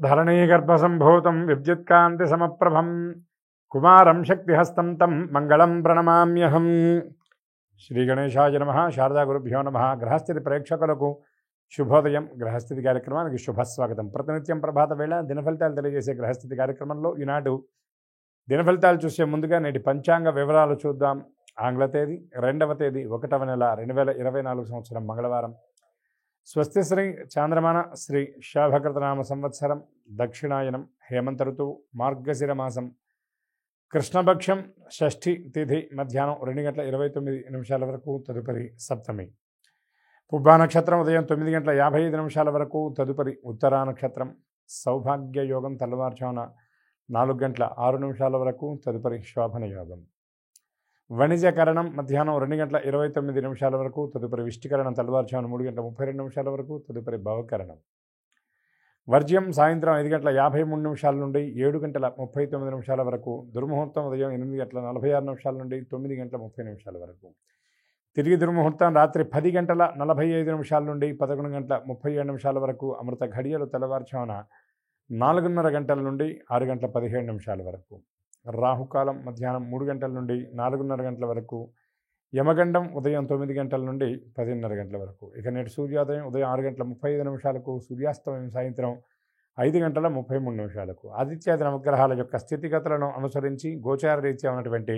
ధరణీగర్భసంభూతం విద్యుత్కాంతిసమప్రభం కుమారం శక్తిహస్తం తం మంగళం ప్రణమామ్యహం. శ్రీ గణేశాయ నమః. శారదా గురుభ్యో నమః. గ్రహస్థితి ప్రేక్షకులకు శుభోదయం. గ్రహస్థితి కార్యక్రమానికి శుభస్వాగతం. ప్రతినిత్యం ప్రభాత వేళ దినఫలితాలు తెలియజేసే గ్రహస్థితి కార్యక్రమంలో ఈనాడు దినఫలితాలు చూసే ముందుగా నేటి పంచాంగ వివరాలు చూద్దాం. ఆంగ్ల తేదీ 2వ తేదీ 1వ నెల 2024 సంవత్సరం మంగళవారం. స్వస్తి శ్రీ చాంద్రమాన శ్రీ శాభకృతనామ సంవత్సరం దక్షిణాయనం హేమంత ఋతువు మార్గశిర మాసం కృష్ణపక్షం షష్ఠి తిథి మధ్యాహ్నం 2:29 వరకు తదుపరి సప్తమి. పుబ్బా నక్షత్రం ఉదయం 9:55 వరకు తదుపరి ఉత్తరా నక్షత్రం. సౌభాగ్య యోగం తెల్లవారుజామున 4:06 వరకు తదుపరి శోభన యోగం. వణిజకరణం మధ్యాహ్నం 2:29 వరకు తదుపరి విష్టికరణం తెల్లవారుజామున 3:32 వరకు తదుపరి భవకరణం. వర్జ్యం సాయంత్రం 5:53 నుండి 7:39 వరకు. దుర్ముహూర్తం ఉదయం 8:46 నుండి 9:30 వరకు. తిరిగి దుర్ముహూర్తం రాత్రి 10:45 నుండి 11:37 వరకు. అమృత ఘడియలు తెల్లవారుజామున 4:30 నుండి 6:17 వరకు. రాహుకాలం మధ్యాహ్నం 3 నుండి 4:30 వరకు. యమగండం ఉదయం 9 నుండి 10:30 వరకు. ఇక నేటి సూర్యోదయం ఉదయం 6:35 సూర్యాస్తమయం సాయంత్రం 5:33. ఆదిత్యాది నవగ్రహాల యొక్క స్థితిగతులను అనుసరించి గోచార రీత్యా ఉన్నటువంటి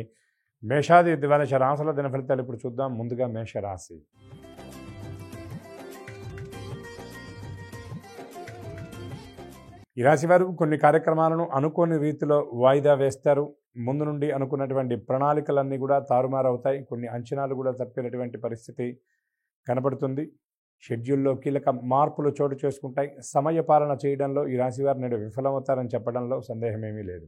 మేషాది ద్వాదశ రాశుల దిన ఫలితాలు ఇప్పుడు చూద్దాం. ముందుగా మేషరాశి. ఈ రాశి వారు కొన్ని కార్యక్రమాలను అనుకోని రీతిలో వాయిదా వేస్తారు. ముందు నుండి అనుకున్నటువంటి ప్రణాళికలన్నీ కూడా తారుమారవుతాయి. కొన్ని అంచనాలు కూడా తప్పినటువంటి పరిస్థితి కనబడుతుంది. షెడ్యూల్లో కీలక మార్పులు చోటు చేసుకుంటాయి. సమయపాలన చేయడంలో ఈ రాశి వారు నేడు విఫలమవుతారని చెప్పడంలో సందేహమేమీ లేదు.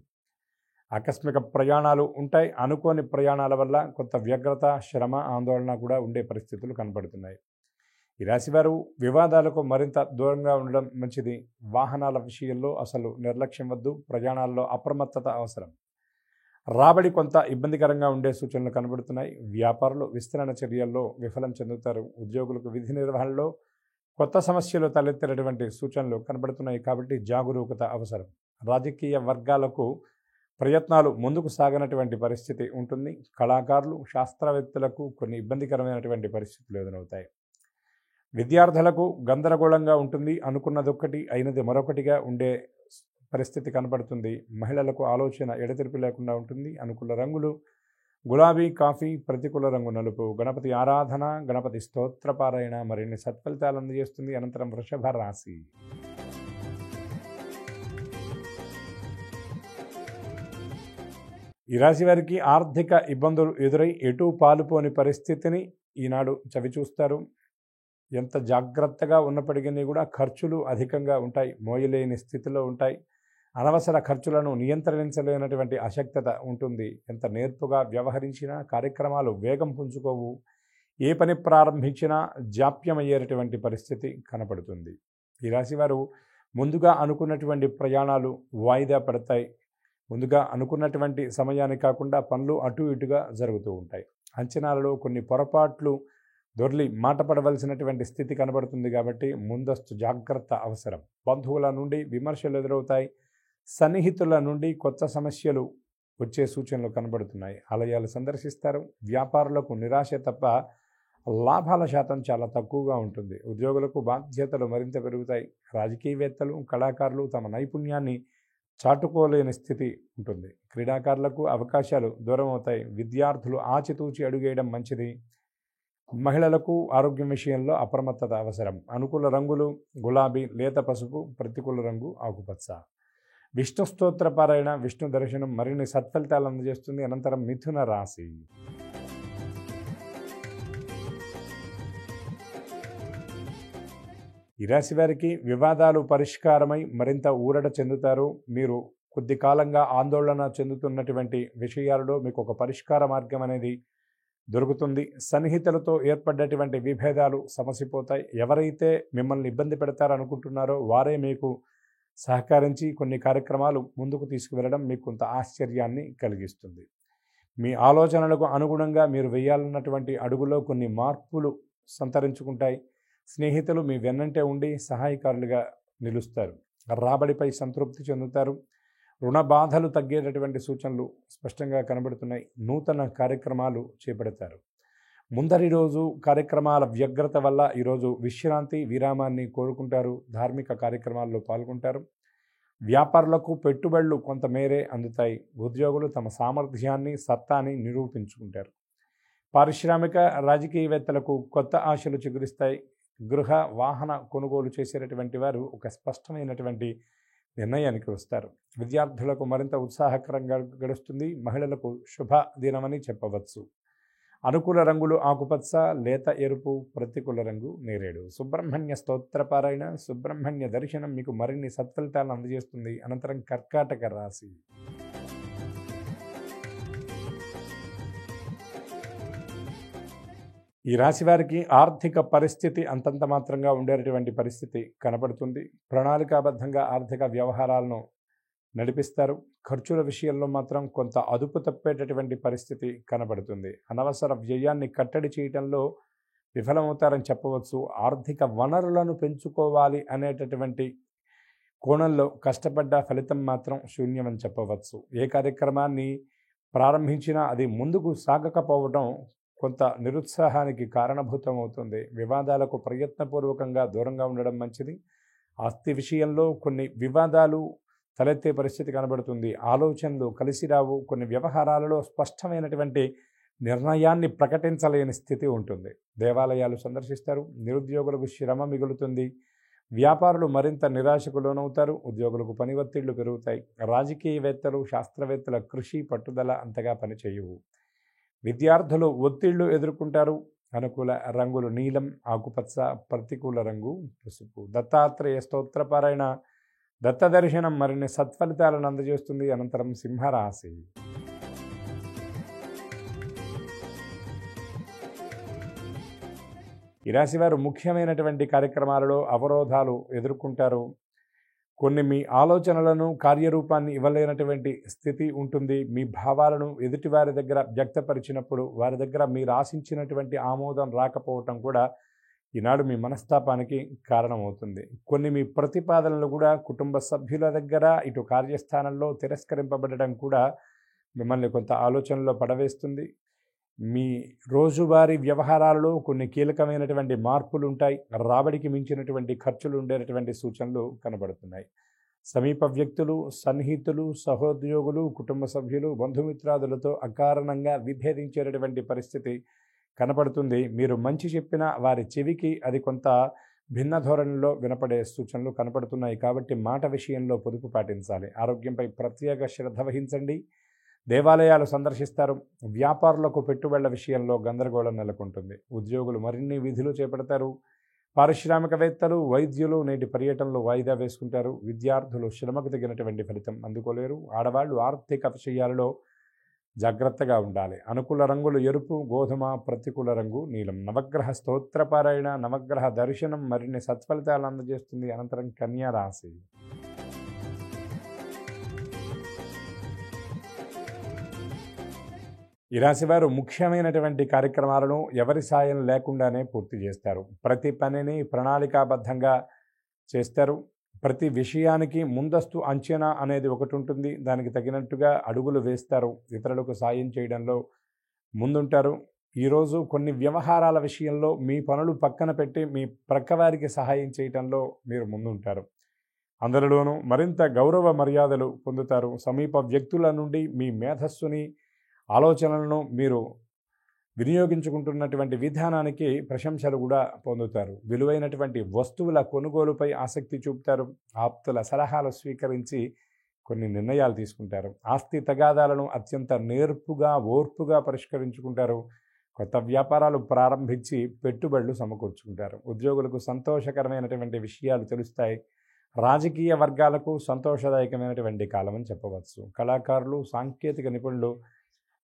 ఆకస్మిక ప్రయాణాలు ఉంటాయి. అనుకోని ప్రయాణాల వల్ల కొంత వ్యగ్రత, శ్రమ, ఆందోళన కూడా ఉండే పరిస్థితులు కనబడుతున్నాయి. ఈ రాశివారు వివాదాలకు మరింత దూరంగా ఉండడం మంచిది. వాహనాల విషయంలో అసలు నిర్లక్ష్యం వద్దు. ప్రయాణాల్లో అప్రమత్తత అవసరం. రాబడి కొంత ఇబ్బందికరంగా ఉండే సూచనలు కనబడుతున్నాయి. వ్యాపారులు విస్తరణ చర్యల్లో విఫలం చెందుతారు. ఉద్యోగులకు విధి నిర్వహణలో కొత్త సమస్యలు తలెత్తినటువంటి సూచనలు కనబడుతున్నాయి కాబట్టి జాగరూకత అవసరం. రాజకీయ వర్గాలకు ప్రయత్నాలు ముందుకు సాగనటువంటి పరిస్థితి ఉంటుంది. కళాకారులు, శాస్త్రవేత్తలకు కొన్ని ఇబ్బందికరమైనటువంటి పరిస్థితులు ఎదురవుతాయి. విద్యార్థులకు గందరగోళంగా ఉంటుంది. అనుకున్నదొక్కటి అయినది మరొకటిగా ఉండే పరిస్థితి కనబడుతుంది. మహిళలకు ఆలోచన ఎడతెరిపి లేకుండా ఉంటుంది. అనుకూల రంగులు గులాబీ, కాఫీ. ప్రతికూల రంగు నలుపు. గణపతి ఆరాధన, గణపతి స్తోత్రపారాయణ మరిన్ని సత్ఫలితాలు అందజేస్తుంది. అనంతరం వృషభ రాశి. ఈ రాశి వారికి ఆర్థిక ఇబ్బందులు ఎదురై ఎటూ పాలుపోని పరిస్థితిని ఈనాడు చవిచూస్తారు. ఎంత జాగ్రత్తగా ఉన్నప్పటికీ కూడా ఖర్చులు అధికంగా ఉంటాయి. మోయలేని స్థితిలో ఉంటాయి. అనవసర ఖర్చులను నియంత్రించలేనటువంటి అశక్తత ఉంటుంది. ఎంత నేర్పుగా వ్యవహరించినా కార్యక్రమాలు వేగం పుంజుకోవు. ఏ పని ప్రారంభించినా జాప్యమయ్యేటటువంటి పరిస్థితి కనపడుతుంది. ఈ రాశివారు ముందుగా అనుకున్నటువంటి ప్రయాణాలు వాయిదా పడతాయి. ముందుగా అనుకున్నటువంటి సమయానికి కాకుండా పనులు అటు ఇటుగా జరుగుతూ ఉంటాయి. అంచనాలలో కొన్ని పొరపాట్లు దొర్లి మాట పడవలసినటువంటి స్థితి కనబడుతుంది కాబట్టి ముందస్తు జాగ్రత్త అవసరం. బంధువుల నుండి విమర్శలు ఎదురవుతాయి. సన్నిహితుల నుండి కొత్త సమస్యలు వచ్చే సూచనలు కనబడుతున్నాయి. ఆలయాలు సందర్శిస్తారు. వ్యాపారులకు నిరాశ తప్ప లాభాల శాతం చాలా తక్కువగా ఉంటుంది. ఉద్యోగులకు బాధ్యతలు మరింత పెరుగుతాయి. రాజకీయవేత్తలు, కళాకారులు తమ నైపుణ్యాన్ని చాటుకోలేని స్థితి ఉంటుంది. క్రీడాకారులకు అవకాశాలు దూరం అవుతాయి. విద్యార్థులు ఆచితూచి అడుగేయడం మంచిది. మహిళలకు ఆరోగ్యం విషయంలో అప్రమత్తత అవసరం. అనుకూల రంగులు గులాబీ, లేత పసుపు. ప్రతికూల రంగు ఆకుపచ్చ. విష్ణు స్తోత్ర పారాయణ, విష్ణు దర్శనం మరిన్ని సత్ఫలితాలు అందజేస్తుంది. అనంతరం మిథున రాశి. ఈ రాశి వారికి వివాదాలు పరిష్కారమై మరింత ఊరట చెందుతారు. మీరు కొద్ది కాలంగా ఆందోళన చెందుతున్నటువంటి విషయాలలో మీకు ఒక పరిష్కార మార్గం అనేది దొరుకుతుంది. సన్నిహితులతో ఏర్పడ్డటువంటి విభేదాలు సమసిపోతాయి. ఎవరైతే మిమ్మల్ని ఇబ్బంది పెడతారనుకుంటున్నారో వారే మీకు సహకరించి కొన్ని కార్యక్రమాలు ముందుకు తీసుకువెళ్ళడం మీకు కొంత ఆశ్చర్యాన్ని కలిగిస్తుంది. మీ ఆలోచనలకు అనుగుణంగా మీరు వేయాలన్నటువంటి అడుగులో కొన్ని మార్పులు సంతరించుకుంటాయి. స్నేహితులు మీ వెన్నంటే ఉండి సహాయకారులుగా నిలుస్తారు. రాబడిపై సంతృప్తి చెందుతారు. రుణ బాధలు తగ్గేటటువంటి సూచనలు స్పష్టంగా కనబడుతున్నాయి. నూతన కార్యక్రమాలు చేపడతారు. ముందరి రోజు కార్యక్రమాల వ్యగ్రత వల్ల ఈరోజు విశ్రాంతి విరామాన్ని కోరుకుంటారు. ధార్మిక కార్యక్రమాల్లో పాల్గొంటారు. వ్యాపారులకు పెట్టుబడులు కొంతమేరే అందుతాయి. ఉద్యోగులు తమ సామర్థ్యాన్ని సత్తాని నిరూపించుకుంటారు. పారిశ్రామిక రాజకీయవేత్తలకు కొత్త ఆశలు చిగురిస్తాయి. గృహ వాహన కొనుగోలు చేసేటటువంటి వారు ఒక స్పష్టమైనటువంటి నిర్ణయానికి వస్తారు. విద్యార్థులకు మరింత ఉత్సాహకరంగా గడుస్తుంది. మహిళలకు శుభ దినమని చెప్పవచ్చు. అనుకూల రంగులు ఆకుపచ్చ, లేత ఎరుపు, ప్రతికూల రంగు నేరేడు. సుబ్రహ్మణ్య స్తోత్రపారాయణ, సుబ్రహ్మణ్య దర్శనం మీకు మరిన్ని సత్ఫలితాలను అందజేస్తుంది. అనంతరం కర్కాటక రాశి. ఈ రాశి వారికి ఆర్థిక పరిస్థితి అంతంత మాత్రంగా ఉండేటటువంటి పరిస్థితి కనబడుతుంది. ప్రణాళికాబద్ధంగా ఆర్థిక వ్యవహారాలను నడిపిస్తారు. ఖర్చుల విషయంలో మాత్రం కొంత అదుపు తప్పేటటువంటి పరిస్థితి కనబడుతుంది. అనవసర వ్యయాన్ని కట్టడి చేయడంలో విఫలమవుతారని చెప్పవచ్చు. ఆర్థిక వనరులను పెంచుకోవాలి అనేటటువంటి కోణంలో కష్టపడ్డ ఫలితం మాత్రం శూన్యమని చెప్పవచ్చు. ఏ కార్యక్రమాన్ని ప్రారంభించినా అది ముందుకు సాగకపోవడం కొంత నిరుత్సాహానికి కారణభూతం అవుతుంది. వివాదాలకు ప్రయత్నపూర్వకంగా దూరంగా ఉండడం మంచిది. ఆస్తి విషయంలో కొన్ని వివాదాలు తలెత్తే పరిస్థితి కనబడుతుంది. ఆలోచనలు కలిసి రావు. కొన్ని వ్యవహారాలలో స్పష్టమైనటువంటి నిర్ణయాన్ని ప్రకటించలేని స్థితి ఉంటుంది. దేవాలయాలు సందర్శిస్తారు. నిరుద్యోగులకు శ్రమ మిగులుతుంది. వ్యాపారులు మరింత నిరాశకు లోనవుతారు. ఉద్యోగులకు పని ఒత్తిళ్లు పెరుగుతాయి. రాజకీయవేత్తలు శాస్త్రవేత్తల కృషి పట్టుదల అంతగా పనిచేయవు. విద్యార్థులు ఒత్తిళ్లు ఎదుర్కొంటారు. అనుకూల రంగులు నీలం, ఆకుపచ్చ, ప్రతికూల రంగు పసుపు. దత్తాత్రేయ స్తోత్రపారాయణ, దత్త దర్శనం మరిన్ని సత్ఫలితాలను అందజేస్తుంది. అనంతరం సింహరాశి. ఈ రాశి వారు ముఖ్యమైనటువంటి కార్యక్రమాలలో అవరోధాలు ఎదుర్కొంటారు. కొన్ని మీ ఆలోచనలను కార్యరూపాన్ని ఇవ్వలేనటువంటి స్థితి ఉంటుంది. మీ భావాలను ఎదుటివారి దగ్గర వ్యక్తపరిచినప్పుడు వారి దగ్గర మీరు ఆశించినటువంటి ఆమోదం రాకపోవటం కూడా ఈనాడు మీ మనస్తాపానికి కారణమవుతుంది. కొన్ని మీ ప్రతిపాదనలు కూడా కుటుంబ సభ్యుల దగ్గర ఇటు కార్యస్థానంలో తిరస్కరింపబడడం కూడా మిమ్మల్ని కొంత ఆలోచనలో పడవేస్తుంది. మీ రోజువారీ వ్యవహారాలలో కొన్ని కీలకమైనటువంటి మార్పులు ఉంటాయి. రాబడికి మించినటువంటి ఖర్చులు ఉండేటటువంటి సూచనలు కనబడుతున్నాయి. సమీప వ్యక్తులు, సన్నిహితులు, సహోద్యోగులు, కుటుంబ సభ్యులు, బంధుమిత్రాదులతో అకారణంగా విభేదించేటటువంటి పరిస్థితి కనపడుతుంది. మీరు మంచి చెప్పినా వారి చెవికి అది కొంత భిన్న ధోరణిలో వినపడే సూచనలు కనపడుతున్నాయి. కాబట్టి మాట విషయంలో పొదుపు పాటించాలి. ఆరోగ్యంపై ప్రత్యేక శ్రద్ధ వహించండి. దేవాలయాలు సందర్శిస్తారు. వ్యాపారులకు పెట్టుబడుల విషయంలో గందరగోళం నెలకొంటుంది. ఉద్యోగులు మరిన్ని విధులు చేపడతారు. పారిశ్రామికవేత్తలు, వైద్యులు నేటి పర్యటనలో వాయిదా వేసుకుంటారు. విద్యార్థులు శ్రమకు తగినటువంటి ఫలితం అందుకోలేరు. ఆడవాళ్లు ఆర్థిక విషయాలలో జాగ్రత్తగా ఉండాలి. అనుకూల రంగులు ఎరుపు, గోధుమ, ప్రతికూల రంగు నీలం. నవగ్రహ స్తోత్రపారాయణ, నవగ్రహ దర్శనం మరిన్ని సత్ఫలితాలు అందజేస్తుంది. అనంతరం కన్యా రాశి. ఈ రాశివారు ముఖ్యమైనటువంటి కార్యక్రమాలను ఎవరి సాయం లేకుండానే పూర్తి చేస్తారు. ప్రతి పనిని ప్రణాళికాబద్ధంగా చేస్తారు. ప్రతి విషయానికి ముందస్తు అంచనా అనేది ఒకటి ఉంటుంది. దానికి తగినట్టుగా అడుగులు వేస్తారు. ఇతరులకు సాయం చేయడంలో ముందుంటారు. ఈరోజు కొన్ని వ్యవహారాల విషయంలో మీ పనులు పక్కన పెట్టి మీ ప్రక్కవారికి సహాయం చేయడంలో మీరు ముందుంటారు. అందరిలోనూ మరింత గౌరవ మర్యాదలు పొందుతారు. సమీప వ్యక్తుల నుండి మీ మేధస్సుని, ఆలోచనలను మీరు వినియోగించుకుంటున్నటువంటి విధానానికి ప్రశంసలు కూడా పొందుతారు. విలువైనటువంటి వస్తువుల కొనుగోలుపై ఆసక్తి చూపుతారు. ఆప్తుల సలహాలు స్వీకరించి కొన్ని నిర్ణయాలు తీసుకుంటారు. ఆస్తి తగాదాలను అత్యంత నేర్పుగా, ఓర్పుగా పరిష్కరించుకుంటారు. కొత్త వ్యాపారాలు ప్రారంభించి పెట్టుబడులు సమకూర్చుకుంటారు. ఉద్యోగులకు సంతోషకరమైనటువంటి విషయాలు తెలుస్తాయి. రాజకీయ వర్గాలకు సంతోషదాయకమైనటువంటి కాలం అని చెప్పవచ్చు. కళాకారులు, సాంకేతిక నిపుణులు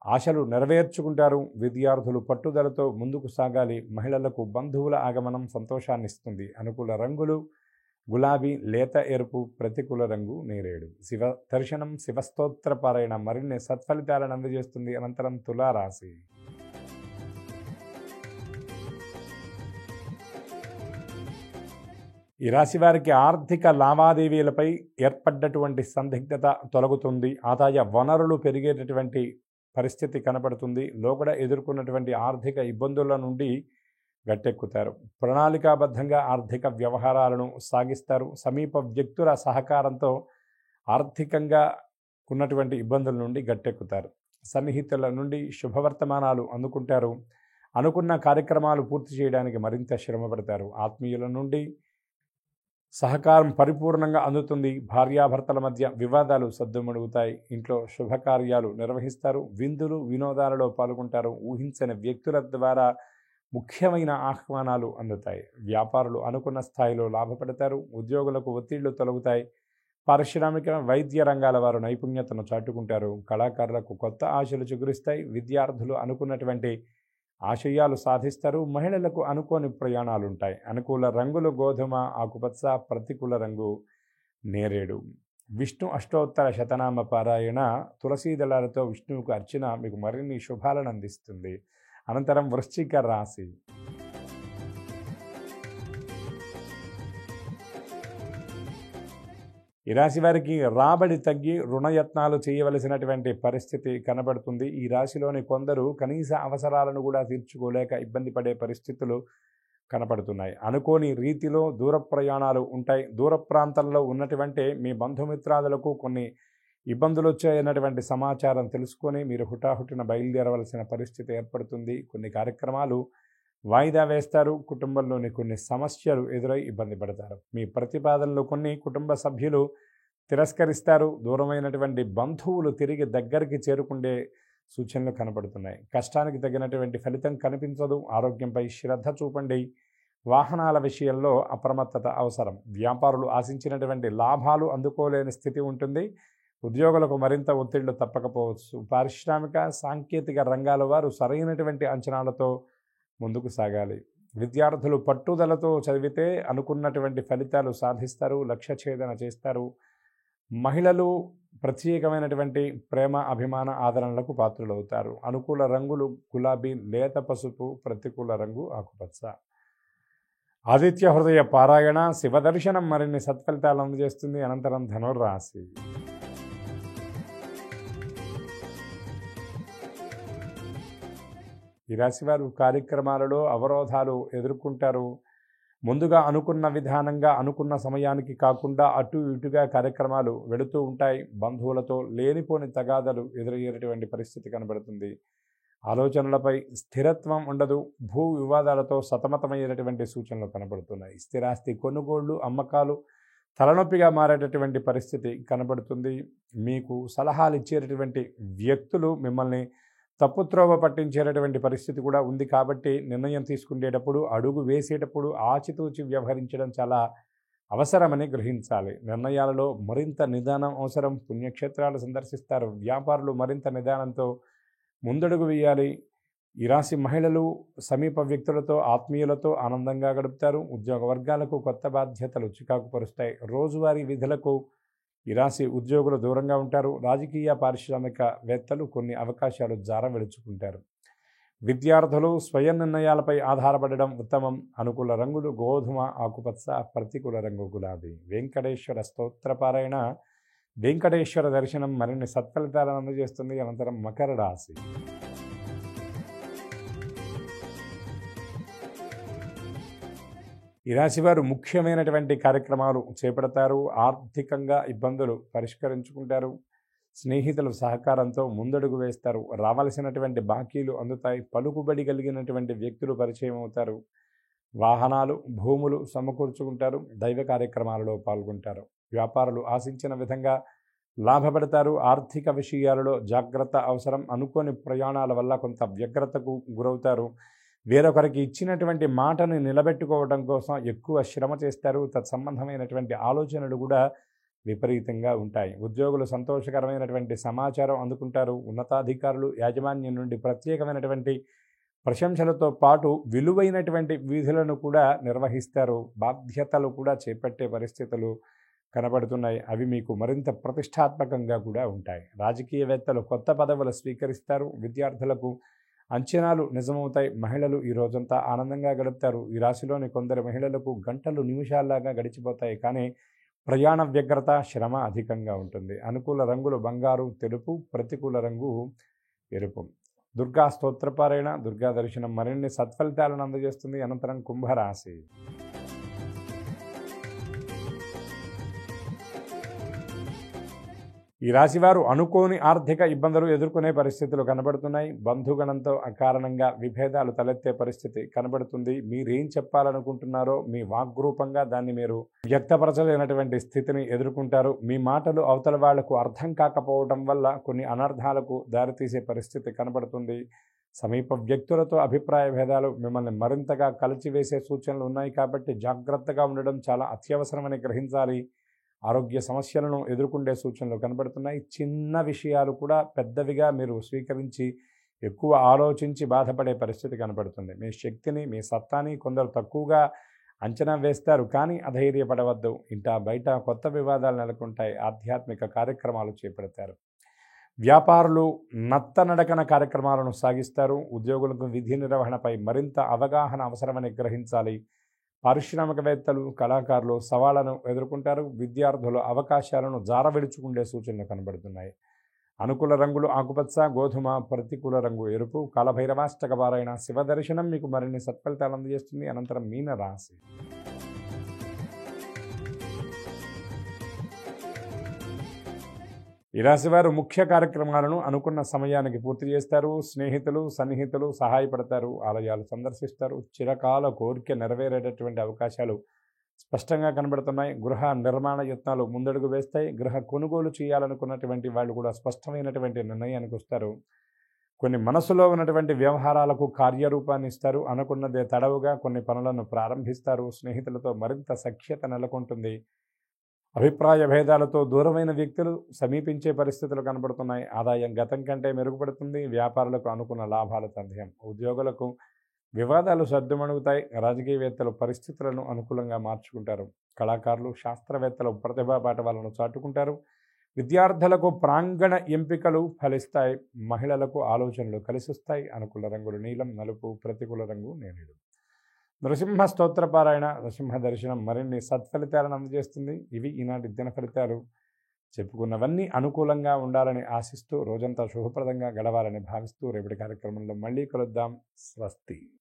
ఆశలు నెరవేర్చుకుంటారు. విద్యార్థులు పట్టుదలతో ముందుకు సాగాలి. మహిళలకు బంధువుల ఆగమనం సంతోషాన్ని ఇస్తుంది. అనుకూల రంగులు గులాబీ, లేత ఎరుపు, ప్రతికూల రంగు నేరేడు. శివ దర్శనం, శివస్తోత్ర పారాయణ మరిన్ని సత్ఫలితాలను అందజేస్తుంది. అనంతరం తులారాశి. ఈ ఈ రాశి వారికి ఆర్థిక లావాదేవీలపై ఏర్పడ్డటువంటి సందిగ్ధత తొలగుతుంది. ఆదాయ వనరులు పెరిగేటటువంటి పరిస్థితి కనపడుతుంది. లోగడ ఎదుర్కొన్నటువంటి ఆర్థిక ఇబ్బందుల నుండి గట్టెక్కుతారు. ప్రణాళికాబద్ధంగా ఆర్థిక వ్యవహారాలను సాగిస్తారు. సమీప వ్యక్తుల సహకారంతో ఆర్థికంగా ఉన్నటువంటి ఇబ్బందుల నుండి గట్టెక్కుతారు. సన్నిహితుల నుండి శుభవర్తమానాలు అందుకుంటారు. అనుకున్న కార్యక్రమాలు పూర్తి చేయడానికి మరింత శ్రమపడతారు. ఆత్మీయుల నుండి సహకారం పరిపూర్ణంగా అందుతుంది. భార్యాభర్తల మధ్య వివాదాలు సద్దుమణుగుతాయి. ఇంట్లో శుభకార్యాలు నిర్వహిస్తారు. విందులు వినోదాలలో పాల్గొంటారు. ఊహించని వ్యక్తుల ద్వారా ముఖ్యమైన ఆహ్వానాలు అందుతాయి. వ్యాపారులు అనుకున్న స్థాయిలో లాభపడతారు. ఉద్యోగులకు ఒత్తిళ్లు తొలగుతాయి. పారిశ్రామిక వైద్య రంగాల వారు నైపుణ్యతను చాటుకుంటారు. కళాకారులకు కొత్త ఆశలు చిగురిస్తాయి. విద్యార్థులు అనుకున్నటువంటి ఆశయాలు సాధిస్తారు. మహిళలకు అనుకోని ప్రయాణాలు ఉంటాయి. అనుకూల రంగులు గోధుమ, ఆకుపచ్చ, ప్రతికూల రంగు నేరేడు. విష్ణు అష్టోత్తర శతనామ పారాయణ, తులసీ దళాలతో విష్ణువుకు అర్చన మీకు మరిన్ని శుభాలను అందిస్తుంది. అనంతరం వృశ్చిక రాశి. ఈ రాశి వారికి రాబడి తగ్గి రుణయత్నాలు చేయవలసినటువంటి పరిస్థితి కనబడుతుంది. ఈ రాశిలోని కొందరు కనీస అవసరాలను కూడా తీర్చుకోలేక ఇబ్బంది పడే పరిస్థితులు కనపడుతున్నాయి. అనుకోని రీతిలో దూర ప్రయాణాలు ఉంటాయి. దూర ప్రాంతంలో ఉన్నటువంటి మీ బంధుమిత్రాదులకు కొన్ని ఇబ్బందులు వచ్చాయన్నటువంటి సమాచారం తెలుసుకొని మీరు హుటాహుటిన బయలుదేరవలసిన పరిస్థితి ఏర్పడుతుంది. కొన్ని కార్యక్రమాలు వాయిదా వేస్తారు. కుటుంబంలోని కొన్ని సమస్యలు ఎదురై ఇబ్బంది పడతారు. మీ ప్రతిపాదనలు కొన్ని కుటుంబ సభ్యులు తిరస్కరిస్తారు. దూరమైనటువంటి బంధువులు తిరిగి దగ్గరికి చేరుకుండే సూచనలు కనపడుతున్నాయి. కష్టానికి తగినటువంటి ఫలితం కనిపించదు. ఆరోగ్యంపై శ్రద్ధ చూపండి. వాహనాల విషయంలో అప్రమత్తత అవసరం. వ్యాపారులు ఆశించినటువంటి లాభాలు అందుకోలేని స్థితి ఉంటుంది. ఉద్యోగులకు మరింత ఒత్తిళ్లు తప్పకపోవచ్చు. పారిశ్రామిక సాంకేతిక రంగాల వారు సరైనటువంటి అంచనాలతో ముందుకు సాగాలి. విద్యార్థులు పట్టుదలతో చదివితే అనుకున్నటువంటి ఫలితాలు సాధిస్తారు. లక్ష్య ఛేదన చేస్తారు. మహిళలు ప్రత్యేకమైనటువంటి ప్రేమ, అభిమాన, ఆదరణలకు పాత్రులవుతారు. అనుకూల రంగులు గులాబీ, లేత పసుపు, ప్రతికూల రంగు ఆకుపచ్చ. ఆదిత్య హృదయ పారాయణ, శివదర్శనం మరిన్ని సత్ఫలితాలు అందజేస్తుంది. అనంతరం ధనుర్రాశి. ఈ రాశివారు కార్యక్రమాలలో అవరోధాలు ఎదుర్కొంటారు. ముందుగా అనుకున్న విధానంగా అనుకున్న సమయానికి కాకుండా అటు ఇటుగా కార్యక్రమాలు వెళుతూ ఉంటాయి. బంధువులతో లేనిపోని తగాదలు ఎదురయ్యేటువంటి పరిస్థితి కనబడుతుంది. ఆలోచనలపై స్థిరత్వం ఉండదు. భూ వివాదాలతో సతమతమయ్యేటటువంటి సూచనలు కనబడుతున్నాయి. స్థిరాస్తి కొనుగోళ్లు, అమ్మకాలు తలనొప్పిగా మారేటటువంటి పరిస్థితి కనబడుతుంది. మీకు సలహాలు ఇచ్చేటటువంటి వ్యక్తులు మిమ్మల్ని తప్పుత్రోవ పట్టించేటటువంటి పరిస్థితి కూడా ఉంది. కాబట్టి నిర్ణయం తీసుకునేటప్పుడు, అడుగు వేసేటప్పుడు ఆచితూచి వ్యవహరించడం చాలా అవసరమని గ్రహించాలి. నిర్ణయాలలో మరింత నిదానం అవసరం. పుణ్యక్షేత్రాలు సందర్శిస్తారు. వ్యాపారులు మరింత నిదానంతో ముందడుగు వేయాలి. ఈ రాశి మహిళలు సమీప వ్యక్తులతో, ఆత్మీయులతో ఆనందంగా గడుపుతారు. ఉద్యోగ వర్గాలకు కొత్త బాధ్యతలు చికాకు పరుస్తాయి. రోజువారీ విధులకు ఈ రాశి ఉద్యోగులు దూరంగా ఉంటారు. రాజకీయ పారిశ్రామికవేత్తలు కొన్ని అవకాశాలు జారవిడుచుకుంటారు. విద్యార్థులు స్వయం నిర్ణయాలపై ఆధారపడడం ఉత్తమం. అనుకూల రంగులు గోధుమ, ఆకుపచ్చ, ప్రతికూల రంగు గులాబీ. వెంకటేశ్వర స్తోత్రపారాయణ, వెంకటేశ్వర దర్శనం మరిన్ని సత్ఫలితాలను అందజేస్తుంది. అనంతరం మకర రాశి. ఈ రాశివారు ముఖ్యమైనటువంటి కార్యక్రమాలు చేపడతారు. ఆర్థికంగా ఇబ్బందులు పరిష్కరించుకుంటారు. స్నేహితుల సహకారంతో ముందడుగు వేస్తారు. రావాల్సినటువంటి బాకీలు అందుతాయి. పలుకుబడి కలిగినటువంటి వ్యక్తులు పరిచయం అవుతారు. వాహనాలు, భూములు సమకూర్చుకుంటారు. దైవ కార్యక్రమాలలో పాల్గొంటారు. వ్యాపారులు ఆశించిన విధంగా లాభపడతారు. ఆర్థిక విషయాలలో జాగ్రత్త అవసరం. అనుకోని ప్రయాణాల వల్ల కొంత వ్యగ్రతకు గురవుతారు. వేరొకరికి ఇచ్చినటువంటి మాటను నిలబెట్టుకోవడం కోసం ఎక్కువ శ్రమ చేస్తారు. తత్సంబంధమైనటువంటి ఆలోచనలు కూడా విపరీతంగా ఉంటాయి. ఉద్యోగులు సంతోషకరమైనటువంటి సమాచారం అందుకుంటారు. ఉన్నతాధికారులు యాజమాన్యం నుండి ప్రత్యేకమైనటువంటి ప్రశంసలతో పాటు విలువైనటువంటి విధులను కూడా నిర్వహిస్తారు. బాధ్యతలు కూడా చేపట్టే పరిస్థితులు కనబడుతున్నాయి. అవి మీకు మరింత ప్రతిష్టాత్మకంగా కూడా ఉంటాయి. రాజకీయవేత్తలు కొత్త పదవులు స్వీకరిస్తారు. విద్యార్థులకు అంచనాలు నిజమవుతాయి. మహిళలు ఈ రోజంతా ఆనందంగా గడుపుతారు. ఈ రాశిలోని కొందరు మహిళలకు గంటలు నిమిషాల్లాగా గడిచిపోతాయి. కానీ ప్రయాణ వ్యగ్రత, శ్రమ అధికంగా ఉంటుంది. అనుకూల రంగులు బంగారు, తెలుపు, ప్రతికూల రంగు ఎరుపు. దుర్గా స్తోత్రపారాయణ, దుర్గా దర్శనం మరిన్ని సత్ఫలితాలను అందజేస్తుంది. అనంతరం కుంభరాశి. ఈ రాశివారు అనుకోని ఆర్థిక ఇబ్బందులు ఎదుర్కొనే పరిస్థితులు కనబడుతున్నాయి. బంధుగణంతో అకారణంగా విభేదాలు తలెత్తే పరిస్థితి కనబడుతుంది. మీరేం చెప్పాలనుకుంటున్నారో మీ వాగ్రూపంగా దాన్ని మీరు వ్యక్తపరచలేనటువంటి స్థితిని ఎదుర్కొంటారు. మీ మాటలు అవతల వాళ్లకు అర్థం కాకపోవడం వల్ల కొన్ని అనర్థాలకు దారితీసే పరిస్థితి కనబడుతుంది. సమీప వ్యక్తులతో అభిప్రాయ భేదాలు మిమ్మల్ని మరింతగా కలిచివేసే సూచనలు ఉన్నాయి. కాబట్టి జాగ్రత్తగా ఉండడం చాలా అత్యవసరమని గ్రహించాలి. ఆరోగ్య సమస్యలను ఎదుర్కొండే సూచనలు కనబడుతున్నాయి. చిన్న విషయాలు కూడా పెద్దవిగా మీరు స్వీకరించి ఎక్కువ ఆలోచించి బాధపడే పరిస్థితి కనబడుతుంది. మీ శక్తిని, మీ సత్తాని కొందరు తక్కువగా అంచనా వేస్తారు. కానీ అధైర్యపడవద్దు. ఇంటా బయట కొత్త వివాదాలు నెలకొంటాయి. ఆధ్యాత్మిక కార్యక్రమాలు చేపడతారు. వ్యాపారులు నత్తనడకన కార్యక్రమాలను సాగిస్తారు. ఉద్యోగులకు విధి నిర్వహణపై మరింత అవగాహన అవసరమని గ్రహించాలి. పారిశ్రామికవేత్తలు, కళాకారులు సవాళ్లను ఎదుర్కొంటారు. విద్యార్థులు అవకాశాలను జారవిడుచుకుండే సూచనలు కనబడుతున్నాయి. అనుకూల రంగులు ఆకుపచ్చ, గోధుమ, ప్రతికూల రంగు ఎరుపు. కాలభైరవాష్టక పారాయణ, శివ దర్శనం మీకు మరిన్ని సత్ఫలితాలు అందజేస్తుంది. అనంతరం మీన రాశి. ఈ రాశివారు ముఖ్య కార్యక్రమాలను అనుకున్న సమయానికి పూర్తి చేస్తారు. స్నేహితులు, సన్నిహితులు సహాయపడతారు. ఆలయాలు సందర్శిస్తారు. చిరకాల కోరిక నెరవేరేటటువంటి అవకాశాలు స్పష్టంగా కనబడుతున్నాయి. గృహ నిర్మాణ యత్నాలు ముందడుగు వేస్తాయి. గృహ కొనుగోలు చేయాలనుకున్నటువంటి వాళ్ళు కూడా స్పష్టమైనటువంటి నిర్ణయానికి వస్తారు. కొన్ని మనసులో ఉన్నటువంటి వ్యవహారాలకు కార్యరూపాన్ని ఇస్తారు. అనుకున్నదే తడవుగా కొన్ని పనులను ప్రారంభిస్తారు. స్నేహితులతో మరింత సఖ్యత నెలకొంటుంది. అభిప్రాయ భేదాలతో దూరమైన వ్యక్తులు సమీపించే పరిస్థితులు కనబడుతున్నాయి. ఆదాయం గతం కంటే మెరుగుపడుతుంది. వ్యాపారులకు అనుకున్న లాభాలు తథ్యం. ఉద్యోగులకు వివాదాలు సర్దుమణుగుతాయి. రాజకీయవేత్తలు పరిస్థితులను అనుకూలంగా మార్చుకుంటారు. కళాకారులు, శాస్త్రవేత్తలు ప్రతిభా పాఠవాలను చాటుకుంటారు. విద్యార్థులకు ప్రాంగణ ఎంపికలు ఫలిస్తాయి. మహిళలకు ఆలోచనలు కలిసిస్తాయి. అనుకూల రంగులు నీలం, నలుపు, ప్రతికూల రంగు నేరేడు. నృసింహ స్తోత్రపారాయణ, నృసింహ దర్శనం మరిన్ని సత్ఫలితాలను అందజేస్తుంది. ఇవి ఈనాటి దిన ఫలితాలు. చెప్పుకున్నవన్నీ అనుకూలంగా ఉండాలని ఆశిస్తూ రోజంతా శుభప్రదంగా గడవాలని భావిస్తూ రేపటి కార్యక్రమంలో మళ్ళీ కలుద్దాం. స్వస్తి.